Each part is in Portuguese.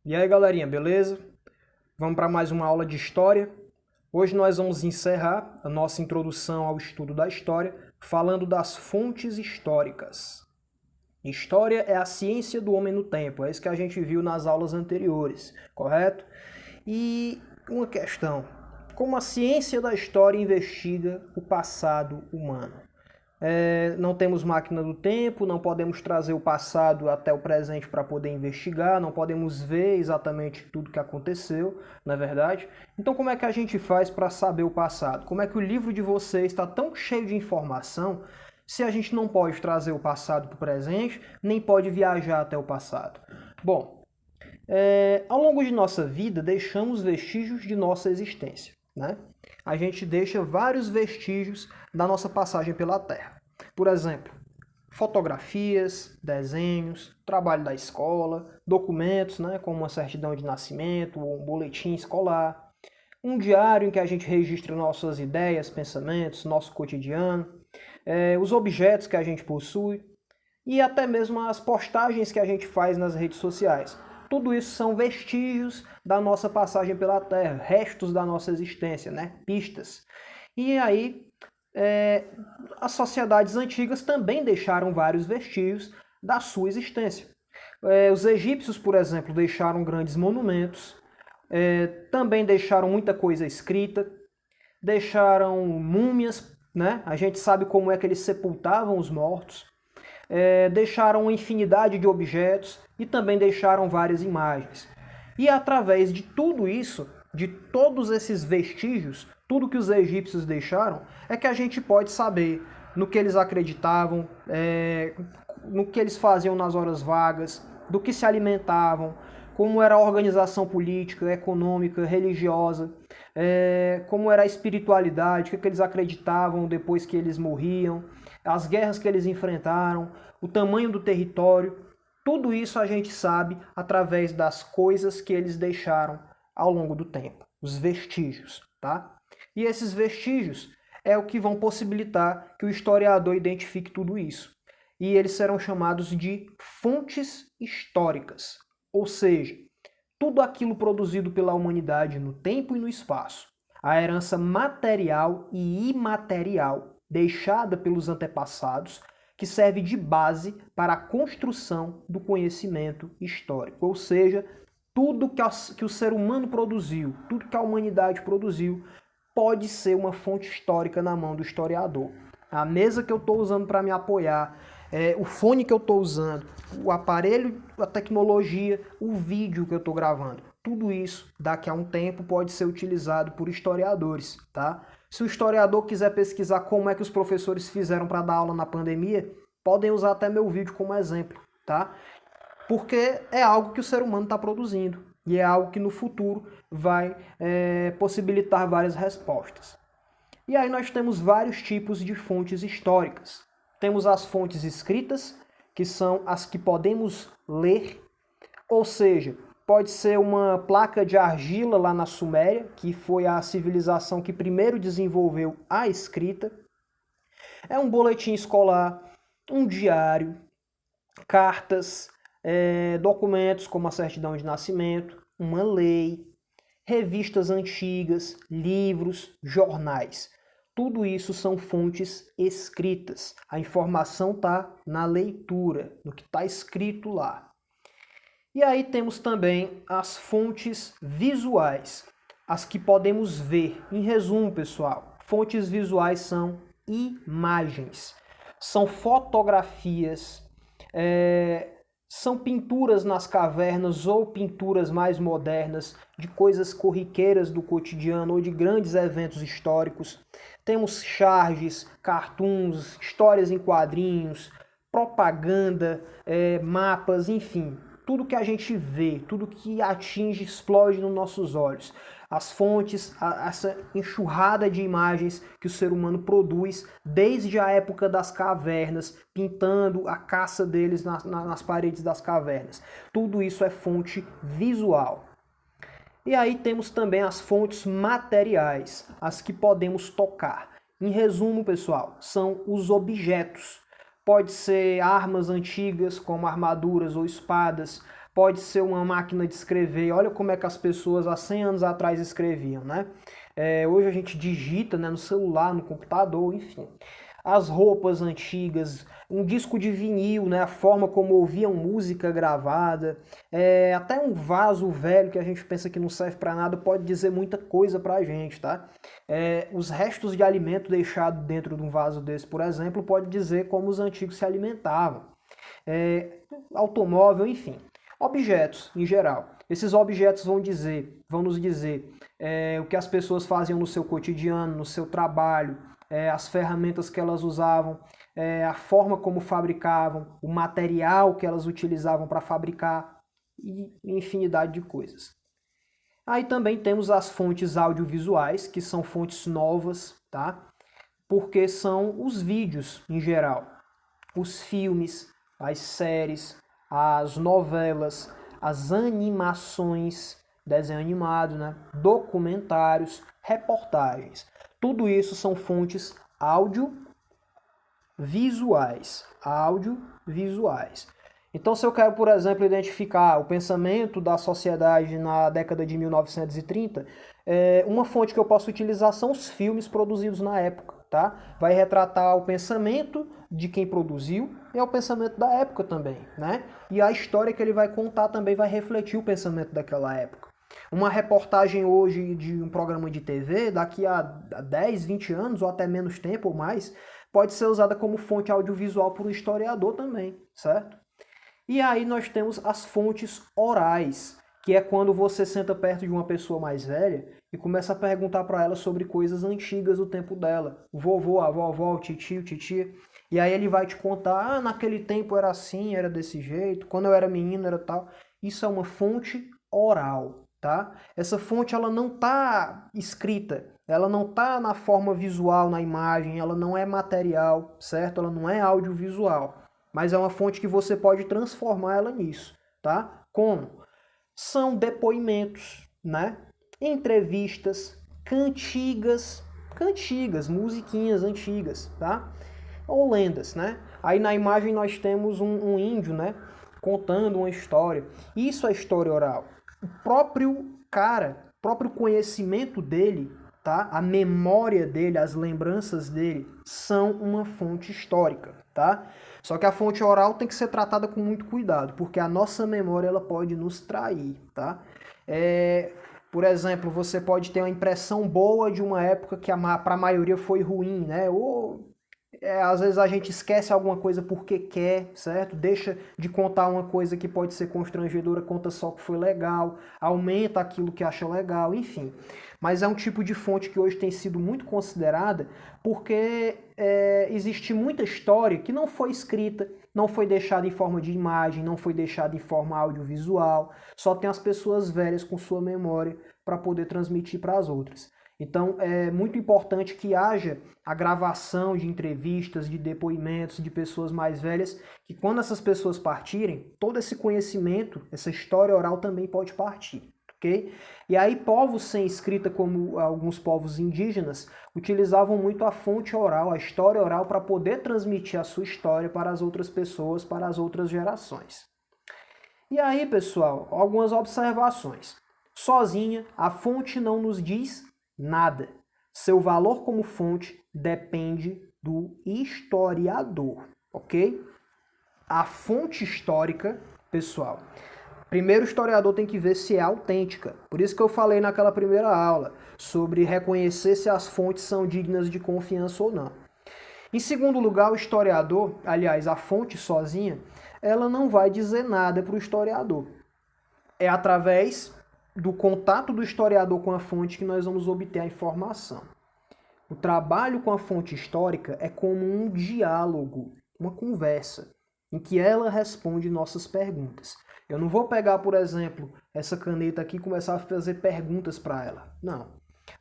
E aí, galerinha, beleza? Vamos para mais uma aula de história. Hoje nós vamos encerrar a nossa introdução ao estudo da história falando das fontes históricas. História é a ciência do homem no tempo, é isso que a gente viu nas aulas anteriores, correto? E uma questão: como a ciência da história investiga o passado humano? Não temos máquina do tempo, não podemos trazer o passado até o presente para poder investigar, não podemos ver exatamente tudo que aconteceu, não é verdade? Então como é que a gente faz para saber o passado? Como é que o livro de vocês está tão cheio de informação se a gente não pode trazer o passado para o presente, nem pode viajar até o passado? Bom, ao longo de nossa vida deixamos vestígios de nossa existência, né? A gente deixa vários vestígios da nossa passagem pela Terra. Por exemplo, fotografias, desenhos, trabalho da escola, documentos, né, como uma certidão de nascimento ou um boletim escolar, um diário em que a gente registra nossas ideias, pensamentos, nosso cotidiano, os objetos que a gente possui e até mesmo as postagens que a gente faz nas redes sociais. Tudo isso são vestígios da nossa passagem pela Terra, restos da nossa existência, né? Pistas. E aí, as sociedades antigas também deixaram vários vestígios da sua existência. Os egípcios, por exemplo, deixaram grandes monumentos, também deixaram muita coisa escrita, deixaram múmias, né? A gente sabe como é que eles sepultavam os mortos. Deixaram uma infinidade de objetos e também deixaram várias imagens. E através de tudo isso, de todos esses vestígios, tudo que os egípcios deixaram, é que a gente pode saber no que eles acreditavam, no que eles faziam nas horas vagas, do que se alimentavam, como era a organização política, econômica, religiosa, como era a espiritualidade, o que eles acreditavam depois que eles morriam, as guerras que eles enfrentaram, o tamanho do território. Tudo isso a gente sabe através das coisas que eles deixaram ao longo do tempo, os vestígios, tá? E esses vestígios é o que vão possibilitar que o historiador identifique tudo isso. E eles serão chamados de fontes históricas, ou seja, tudo aquilo produzido pela humanidade no tempo e no espaço, a herança material e imaterial deixada pelos antepassados, que serve de base para a construção do conhecimento histórico. Ou seja, tudo que o ser humano produziu, tudo que a humanidade produziu, pode ser uma fonte histórica na mão do historiador. A mesa que eu estou usando para me apoiar, o fone que eu estou usando, o aparelho, a tecnologia, o vídeo que eu estou gravando, tudo isso, daqui a um tempo, pode ser utilizado por historiadores, tá? Se o historiador quiser pesquisar como é que os professores fizeram para dar aula na pandemia, podem usar até meu vídeo como exemplo, tá? Porque é algo que o ser humano está produzindo e é algo que no futuro vai possibilitar várias respostas. E aí nós temos vários tipos de fontes históricas. Temos as fontes escritas, que são as que podemos ler, ou seja, pode ser uma placa de argila lá na Suméria, que foi a civilização que primeiro desenvolveu a escrita. É um boletim escolar, um diário, cartas, documentos como a certidão de nascimento, uma lei, revistas antigas, livros, jornais. Tudo isso são fontes escritas. A informação está na leitura, no que está escrito lá. E aí temos também as fontes visuais, as que podemos ver. Em resumo, pessoal, fontes visuais são imagens, são fotografias, são pinturas nas cavernas ou pinturas mais modernas de coisas corriqueiras do cotidiano ou de grandes eventos históricos. Temos charges, cartoons, histórias em quadrinhos, propaganda, mapas, enfim. Tudo que a gente vê, tudo que atinge, explode nos nossos olhos. As fontes, essa enxurrada de imagens que o ser humano produz desde a época das cavernas, pintando a caça deles nas paredes das cavernas. Tudo isso é fonte visual. E aí temos também as fontes materiais, as que podemos tocar. Em resumo, pessoal, são os objetos. Pode ser armas antigas, como armaduras ou espadas. pode ser uma máquina de escrever. Olha como é que as pessoas há 100 anos atrás escreviam, né? Hoje a gente digita, né, no celular, no computador, enfim. As roupas antigas, um disco de vinil, né, a forma como ouviam música gravada, até um vaso velho que a gente pensa que não serve para nada pode dizer muita coisa para a gente, tá? Os restos de alimento deixado dentro de um vaso desse, por exemplo, pode dizer como os antigos se alimentavam. Automóvel, enfim, objetos em geral. Esses objetos vão nos dizer o que as pessoas faziam no seu cotidiano, no seu trabalho, as ferramentas que elas usavam, a forma como fabricavam, o material que elas utilizavam para fabricar e infinidade de coisas. Aí também temos as fontes audiovisuais, que são fontes novas, tá? Porque são os vídeos em geral, os filmes, as séries, as novelas, as animações, desenho animado, né? Documentários, reportagens. Tudo isso são fontes audiovisuais. Então, se eu quero, por exemplo, identificar o pensamento da sociedade na década de 1930, uma fonte que eu posso utilizar são os filmes produzidos na época, tá? Vai retratar o pensamento de quem produziu e é o pensamento da época também, né? E a história que ele vai contar também vai refletir o pensamento daquela época. Uma reportagem hoje de um programa de TV, daqui a 10, 20 anos, ou até menos tempo ou mais, pode ser usada como fonte audiovisual por um historiador também, certo? E aí nós temos as fontes orais, que é quando você senta perto de uma pessoa mais velha e começa a perguntar para ela sobre coisas antigas do tempo dela. O vovô, a vovó, o titio, titia. E aí ele vai te contar, naquele tempo era assim, era desse jeito, quando eu era menino era tal. Isso é uma fonte oral, tá? Essa fonte ela não está escrita, ela não está na forma visual, na imagem, ela não é material, certo? Ela não é audiovisual, mas é uma fonte que você pode transformar ela nisso, tá? Como? São depoimentos, né? Entrevistas, cantigas, musiquinhas antigas, tá? Ou lendas, né? Aí na imagem nós temos um índio, né? Contando uma história. Isso é história oral. O próprio cara, o próprio conhecimento dele, tá? A memória dele, as lembranças dele são uma fonte histórica, tá? Só que a fonte oral tem que ser tratada com muito cuidado, porque a nossa memória ela pode nos trair, tá? Por exemplo, você pode ter uma impressão boa de uma época que para a maioria foi ruim, né? Ou às vezes a gente esquece alguma coisa porque quer, certo? Deixa de contar uma coisa que pode ser constrangedora, conta só que foi legal, aumenta aquilo que acha legal, enfim. Mas é um tipo de fonte que hoje tem sido muito considerada porque existe muita história que não foi escrita, não foi deixada em forma de imagem, não foi deixada em forma audiovisual, só tem as pessoas velhas com sua memória para poder transmitir para as outras. Então é muito importante que haja a gravação de entrevistas, de depoimentos de pessoas mais velhas, que quando essas pessoas partirem, todo esse conhecimento, essa história oral também pode partir, ok? E aí povos sem escrita, como alguns povos indígenas, utilizavam muito a fonte oral, a história oral, para poder transmitir a sua história para as outras pessoas, para as outras gerações. E aí, pessoal, algumas observações. Sozinha, a fonte não nos diz nada. Seu valor como fonte depende do historiador, ok? A fonte histórica, pessoal, primeiro o historiador tem que ver se é autêntica. Por isso que eu falei naquela primeira aula sobre reconhecer se as fontes são dignas de confiança ou não. Em segundo lugar, o historiador, aliás, a fonte sozinha, ela não vai dizer nada para o historiador. É através do contato do historiador com a fonte que nós vamos obter a informação. O trabalho com a fonte histórica é como um diálogo, uma conversa, em que ela responde nossas perguntas. Eu não vou pegar, por exemplo, essa caneta aqui e começar a fazer perguntas para ela. Não.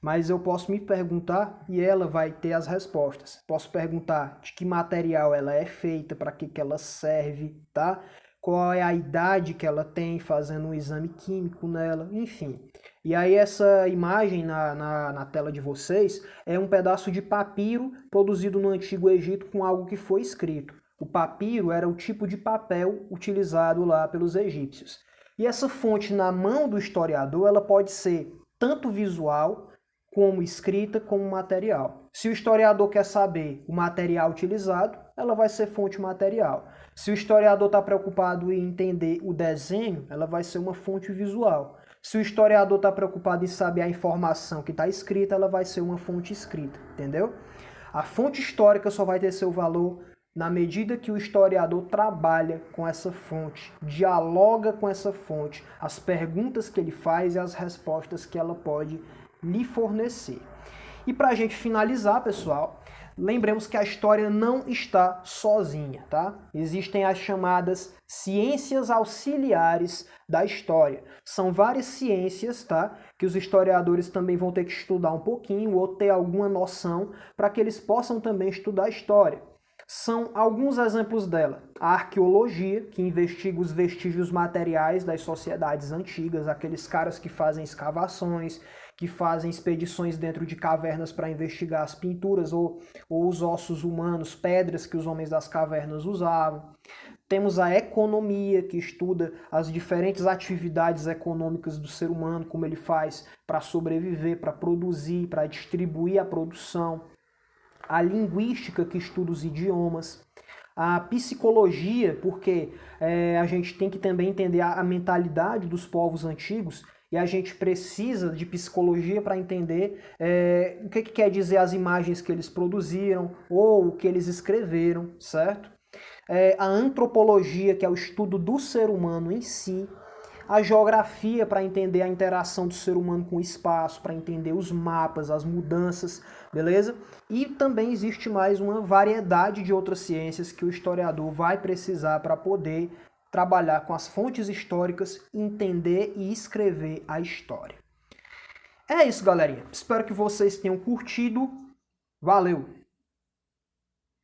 Mas eu posso me perguntar e ela vai ter as respostas. Posso perguntar de que material ela é feita, para que ela serve, tá? Qual é a idade que ela tem, fazendo um exame químico nela, enfim. E aí essa imagem na tela de vocês é um pedaço de papiro produzido no Antigo Egito com algo que foi escrito. O papiro era o tipo de papel utilizado lá pelos egípcios. E essa fonte na mão do historiador, ela pode ser tanto visual, como escrita, como material. Se o historiador quer saber o material utilizado, ela vai ser fonte material. Se o historiador está preocupado em entender o desenho, ela vai ser uma fonte visual. Se o historiador está preocupado em saber a informação que está escrita, ela vai ser uma fonte escrita, entendeu? A fonte histórica só vai ter seu valor na medida que o historiador trabalha com essa fonte, dialoga com essa fonte, as perguntas que ele faz e as respostas que ela pode lhe fornecer. E para a gente finalizar, pessoal, lembremos que a história não está sozinha, tá? Existem as chamadas ciências auxiliares da história. São várias ciências, tá? Que os historiadores também vão ter que estudar um pouquinho ou ter alguma noção para que eles possam também estudar a história. São alguns exemplos dela. A arqueologia, que investiga os vestígios materiais das sociedades antigas, aqueles caras que fazem escavações, que fazem expedições dentro de cavernas para investigar as pinturas ou os ossos humanos, pedras que os homens das cavernas usavam. Temos a economia, que estuda as diferentes atividades econômicas do ser humano, como ele faz para sobreviver, para produzir, para distribuir a produção. A linguística, que estuda os idiomas. A psicologia, porque a gente tem que também entender a mentalidade dos povos antigos e a gente precisa de psicologia para entender o que quer dizer as imagens que eles produziram ou o que eles escreveram, certo? A antropologia, que é o estudo do ser humano em si. A geografia, para entender a interação do ser humano com o espaço, para entender os mapas, as mudanças, beleza? E também existe mais uma variedade de outras ciências que o historiador vai precisar para poder trabalhar com as fontes históricas, entender e escrever a história. É isso, galerinha. Espero que vocês tenham curtido. Valeu!